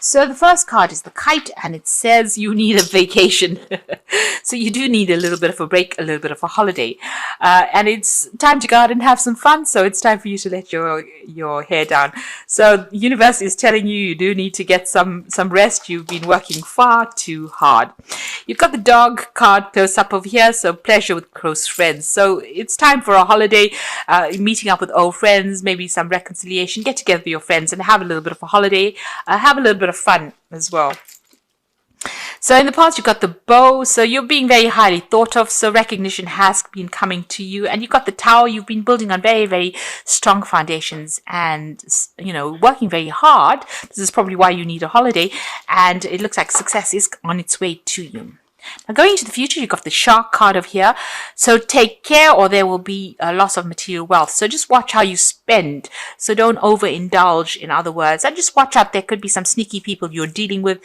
So the first card is the Kite, and it says you need a vacation. So you do need a little bit of a break, a little bit of a holiday, and it's time to go out and have some fun. So it's time for you to let your hair down. So the universe is telling you do need to get some rest. You've been working far too hard. You've got the Dog card close up over here, so pleasure with close friends. So it's time for a holiday, meeting up with old friends, maybe some reconciliation, get together with your friends and have a little bit of a holiday, have a little bit of fun as well. So in the past, you've got the Bow, so you're being very highly thought of, so recognition has been coming to you. And you've got the Tower, you've been building on very, very strong foundations and, working very hard. This is probably why you need a holiday, and it looks like success is on its way to you. Now, going into the future, you've got the Shark card over here. So take care or there will be a loss of material wealth. So just watch how you spend. So don't overindulge, in other words. And just watch out. There could be some sneaky people you're dealing with.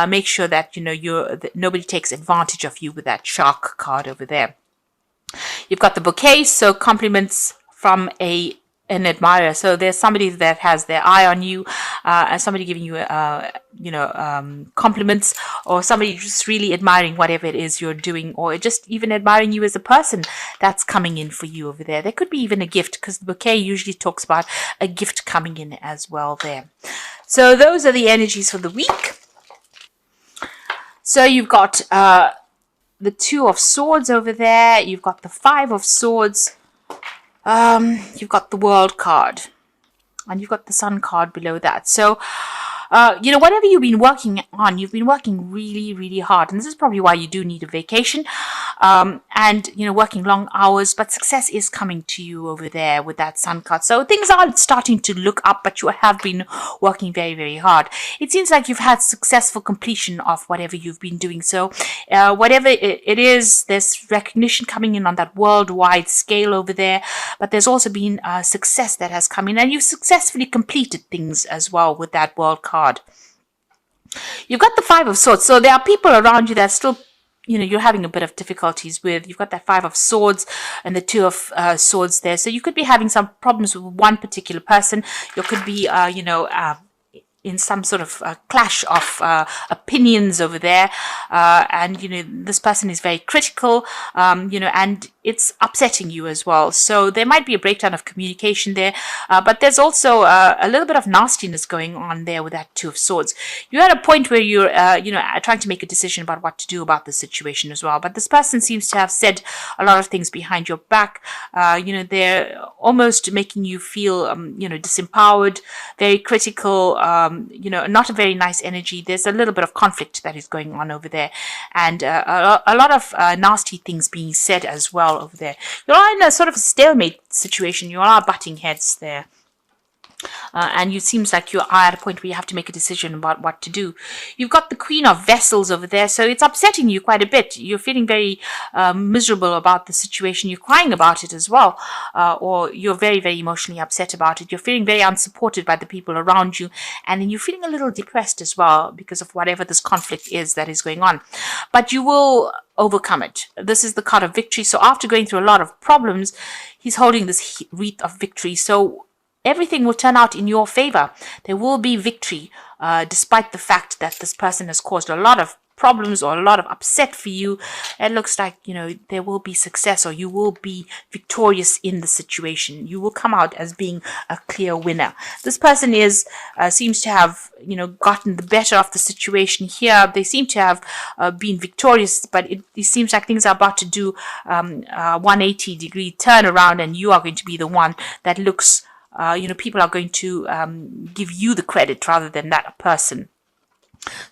Make sure that, that nobody takes advantage of you with that Shark card over there. You've got the Bouquet. So compliments from an admirer. So there's somebody that has their eye on you, and somebody giving you, compliments, or somebody just really admiring whatever it is you're doing, or just even admiring you as a person that's coming in for you over there. There could be even a gift, because the Bouquet usually talks about a gift coming in as well there. So those are the energies for the week. So you've got the Two of Swords over there. You've got the Five of Swords. You've got the World card, and you've got the Sun card below that. So, whatever you've been working on, you've been working really, really hard. And this is probably why you do need a vacation, and, working long hours. But success is coming to you over there with that Sun card. So things are starting to look up, but you have been working very, very hard. It seems like you've had successful completion of whatever you've been doing. So whatever it is, there's recognition coming in on that worldwide scale over there. But there's also been success that has come in, and you've successfully completed things as well with that World card. You've got the Five of Swords. So there are people around you that still, you're having a bit of difficulties with. You've got that Five of Swords and the Two of Swords there. So you could be having some problems with one particular person. You could be, in some sort of clash of opinions over there, and this person is very critical, and it's upsetting you as well. So there might be a breakdown of communication there, but there's also a little bit of nastiness going on there with that Two of Swords. You're at a point where you're trying to make a decision about what to do about the situation as well, but this person seems to have said a lot of things behind your back. They're almost making you feel disempowered, very critical, not a very nice energy. There's a little bit of conflict that is going on over there, and a lot of nasty things being said as well over there. You're in a sort of a stalemate situation. You are butting heads there. And it seems like you are at a point where you have to make a decision about what to do. You've got the Queen of Vessels over there, so it's upsetting you quite a bit. You're feeling very miserable about the situation. You're crying about it as well, or you're very, very emotionally upset about it. You're feeling very unsupported by the people around you, and then you're feeling a little depressed as well because of whatever this conflict is that is going on. But you will overcome it. This is the card of victory. So after going through a lot of problems, he's holding this wreath of victory. So everything will turn out in your favor. There will be victory, despite the fact that this person has caused a lot of problems or a lot of upset for you. It looks like, there will be success, or you will be victorious in the situation. You will come out as being a clear winner. This person seems to have, gotten the better of the situation here. They seem to have been victorious, but it seems like things are about to do a 180-degree turnaround, and you are going to be the one that looks people are going to give you the credit rather than that person.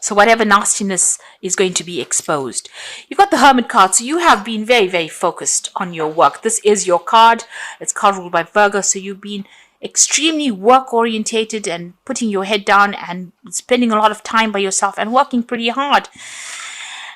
So whatever nastiness is going to be exposed. You've got the Hermit card. So you have been very, very focused on your work. This is your card. It's card ruled by Virgo. So you've been extremely work orientated and putting your head down and spending a lot of time by yourself and working pretty hard.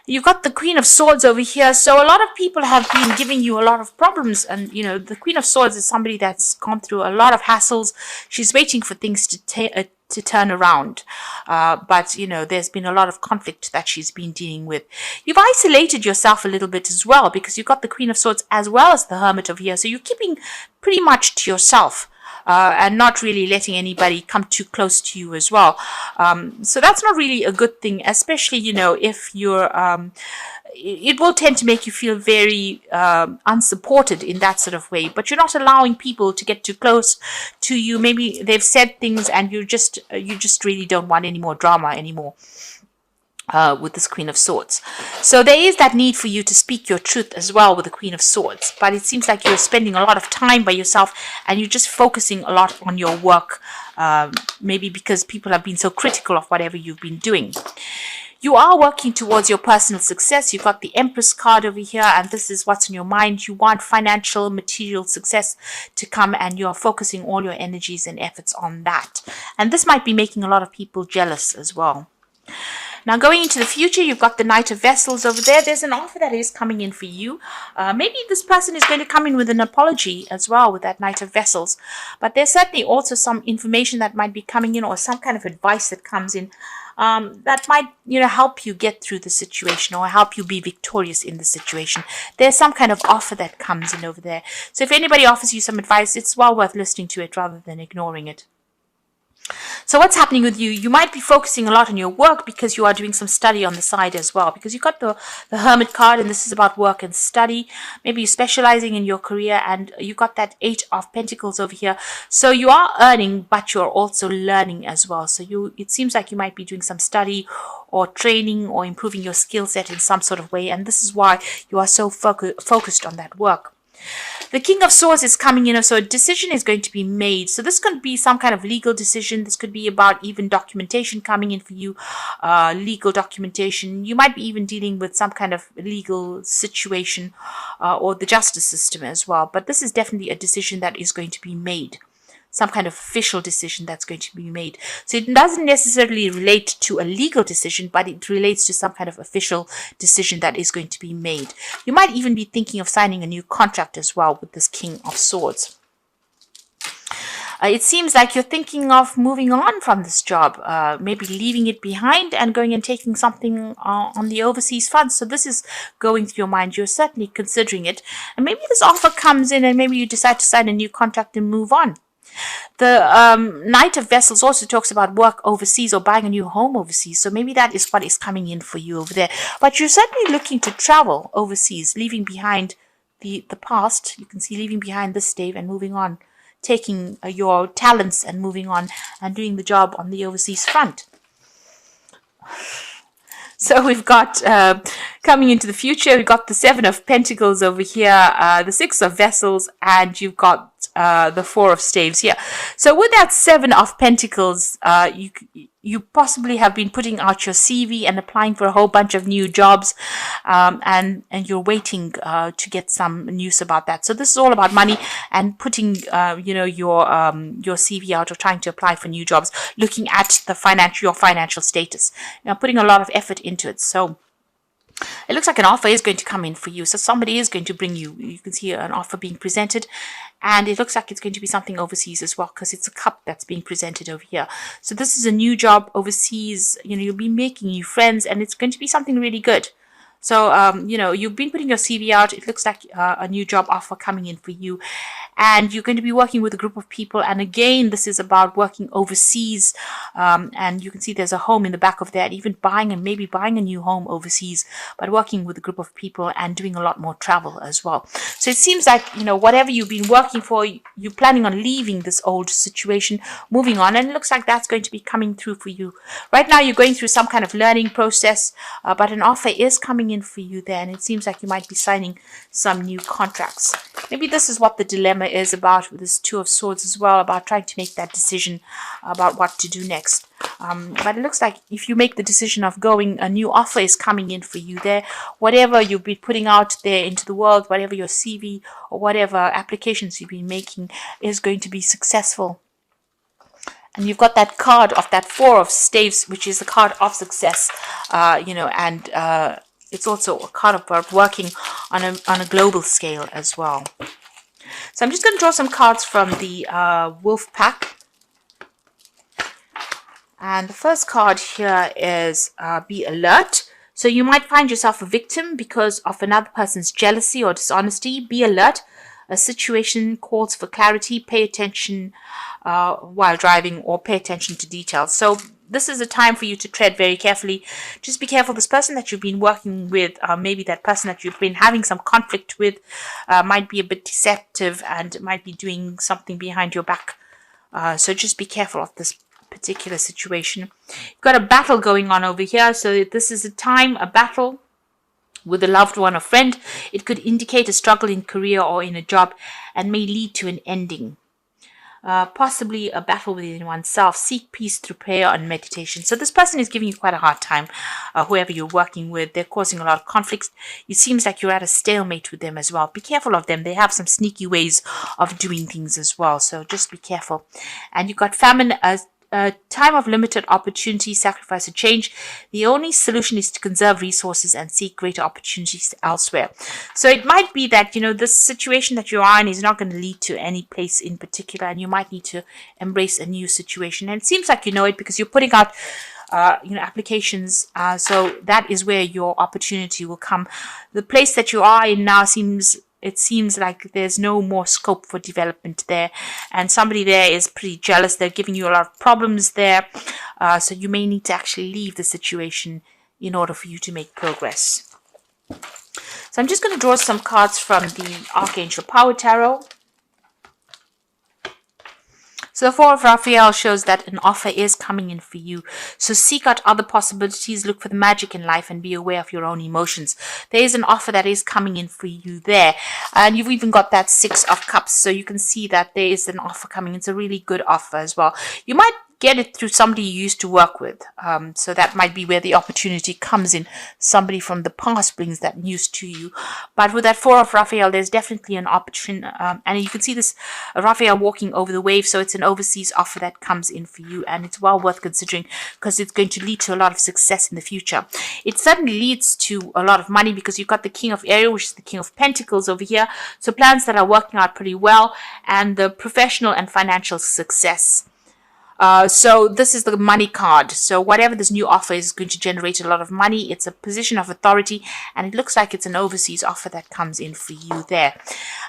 You've got the Queen of Swords over here. So a lot of people have been giving you a lot of problems. And, the Queen of Swords is somebody that's gone through a lot of hassles. She's waiting for things to turn around. But, there's been a lot of conflict that she's been dealing with. You've isolated yourself a little bit as well, because you've got the Queen of Swords as well as the Hermit over here. So you're keeping pretty much to yourself. and not really letting anybody come too close to you as well. So that's not really a good thing, especially, if you're it will tend to make you feel very unsupported in that sort of way, but you're not allowing people to get too close to you. Maybe they've said things and you just really don't want any more drama anymore. With this Queen of Swords. So there is that need for you to speak your truth as well with the Queen of Swords. But it seems like you're spending a lot of time by yourself and you're just focusing a lot on your work. Maybe because people have been so critical of whatever you've been doing. You are working towards your personal success. You've got the Empress card over here, and this is what's in your mind. You want financial, material success to come, and you're focusing all your energies and efforts on that. And this might be making a lot of people jealous as well. Now, going into the future, you've got the Knight of Vessels over there. There's an offer that is coming in for you. Maybe this person is going to come in with an apology as well with that Knight of Vessels. But there's certainly also some information that might be coming in, or some kind of advice that comes in that might, help you get through the situation or help you be victorious in the situation. There's some kind of offer that comes in over there. So if anybody offers you some advice, it's well worth listening to it rather than ignoring it. So what's happening with you? You might be focusing a lot on your work because you are doing some study on the side as well, because you've got the Hermit card, and this is about work and study. Maybe you're specializing in your career, and you got that 8 of Pentacles over here. So you are earning, but you're also learning as well. So it seems like you might be doing some study or training or improving your skill set in some sort of way, and this is why you are so focused on that work. The King of Swords is coming in, so a decision is going to be made. So this could be some kind of legal decision. This could be about even documentation coming in for you, legal documentation. You might be even dealing with some kind of legal situation or the justice system as well. But this is definitely a decision that is going to be made. Some kind of official decision that's going to be made. So it doesn't necessarily relate to a legal decision, but it relates to some kind of official decision that is going to be made. You might even be thinking of signing a new contract as well with this King of Swords. It seems like you're thinking of moving on from this job, maybe leaving it behind and going and taking something on the overseas front. So this is going through your mind. You're certainly considering it. And maybe this offer comes in and maybe you decide to sign a new contract and move on. The Knight of Vessels also talks about work overseas or buying a new home overseas. So maybe that is what is coming in for you over there. But you're certainly looking to travel overseas, leaving behind the past. You can see leaving behind this stave and moving on, taking your talents and moving on and doing the job on the overseas front. So we've got coming into the future, we've got the 7 of Pentacles over here, the 6 of Vessels, and you've got the 4 of Staves here. So with that 7 of Pentacles, you possibly have been putting out your CV and applying for a whole bunch of new jobs, and you're waiting to get some news about that. So this is all about money and putting your CV out or trying to apply for new jobs, looking at your financial status, putting a lot of effort into it. So it looks like an offer is going to come in for you. So somebody is going to bring you can see an offer being presented, and it looks like it's going to be something overseas as well, because it's a cup that's being presented over here. So this is a new job overseas. You'll be making new friends, and it's going to be something really good. So, you've been putting your CV out. It looks like a new job offer coming in for you. And you're going to be working with a group of people. And again, this is about working overseas. And you can see there's a home in the back of that, even maybe buying a new home overseas, but working with a group of people and doing a lot more travel as well. So it seems like, whatever you've been working for, you're planning on leaving this old situation, moving on. And it looks like that's going to be coming through for you. Right now, you're going through some kind of learning process, but an offer is coming in for you there, and it seems like you might be signing some new contracts. Maybe this is what the dilemma is about with this 2 of Swords as well, about trying to make that decision about what to do next. But it looks like if you make the decision of going, a new offer is coming in for you there. Whatever you've been putting out there into the world, whatever your CV or whatever applications you've been making is going to be successful. And you've got that card of that 4 of Staves, which is the card of success, it's also a card about working on a global scale as well. So I'm just going to draw some cards from the Wolf Pack. And the first card here is Be Alert. So you might find yourself a victim because of another person's jealousy or dishonesty. Be alert. A situation calls for clarity. Pay attention while driving, or pay attention to details. So this is a time for you to tread very carefully. Just be careful. This person that you've been working with, maybe that person that you've been having some conflict with, might be a bit deceptive and might be doing something behind your back. So just be careful of this particular situation. You've got a battle going on over here. So this is a battle with a loved one or friend. It could indicate a struggle in career or in a job and may lead to an ending. Possibly a battle within oneself. Seek peace through prayer and meditation. So this person is giving you quite a hard time. Whoever you're working with, they're causing a lot of conflicts. It seems like you're at a stalemate with them as well. Be careful of them. They have some sneaky ways of doing things as well. So just be careful. And you've got famine as a time of limited opportunity, sacrifice, and change. The only solution is to conserve resources and seek greater opportunities elsewhere. So it might be that, this situation that you are in is not going to lead to any place in particular, and you might need to embrace a new situation. And it seems like you know it because you're putting out applications. So that is where your opportunity will come. The place that you are in now seems like there's no more scope for development there, and somebody there is pretty jealous. They're giving you a lot of problems there, so you may need to actually leave the situation in order for you to make progress. So I'm just going to draw some cards from the Archangel Power Tarot. So the Four of Raphael shows that an offer is coming in for you. So seek out other possibilities, look for the magic in life, and be aware of your own emotions. There is an offer that is coming in for you there. And you've even got that Six of Cups. So you can see that there is an offer coming. It's a really good offer as well. You might get it through somebody you used to work with. So that might be where the opportunity comes in. Somebody from the past brings that news to you. But with that Four of Raphael, there's definitely an opportunity. And you can see this Raphael walking over the wave. So it's an overseas offer that comes in for you. And it's well worth considering because it's going to lead to a lot of success in the future. It certainly leads to a lot of money because you've got the King of Air, which is the King of Pentacles over here. So plans that are working out pretty well, and the professional and financial success. So this is the money card. So whatever this new offer is going to generate a lot of money. It's a position of authority, and it looks like it's an overseas offer that comes in for you there.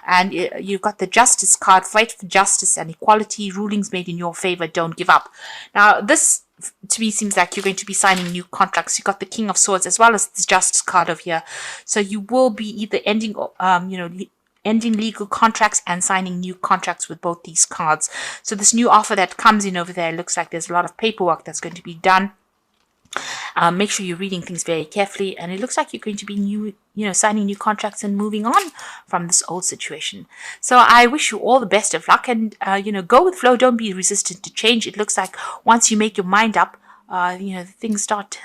And you've got the Justice card. Fight for justice and equality. Rulings made in your favor. Don't give up. Now this, to me, seems like you're going to be signing new contracts. You've got the King of Swords as well as this Justice card over here. So you will be either ending legal contracts and signing new contracts with both these cards. So this new offer that comes in over there, looks like there's a lot of paperwork that's going to be done. Make sure you're reading things very carefully, and it looks like you're going to be signing new contracts and moving on from this old situation. So I wish you all the best of luck, and go with flow. Don't be resistant to change. It looks like once you make your mind up, things start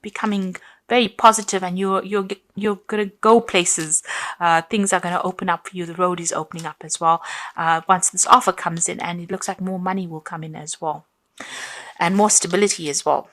becoming very positive, and you're gonna go places. Things are gonna open up for you. The road is opening up as well once this offer comes in, and it looks like more money will come in as well, and more stability as well.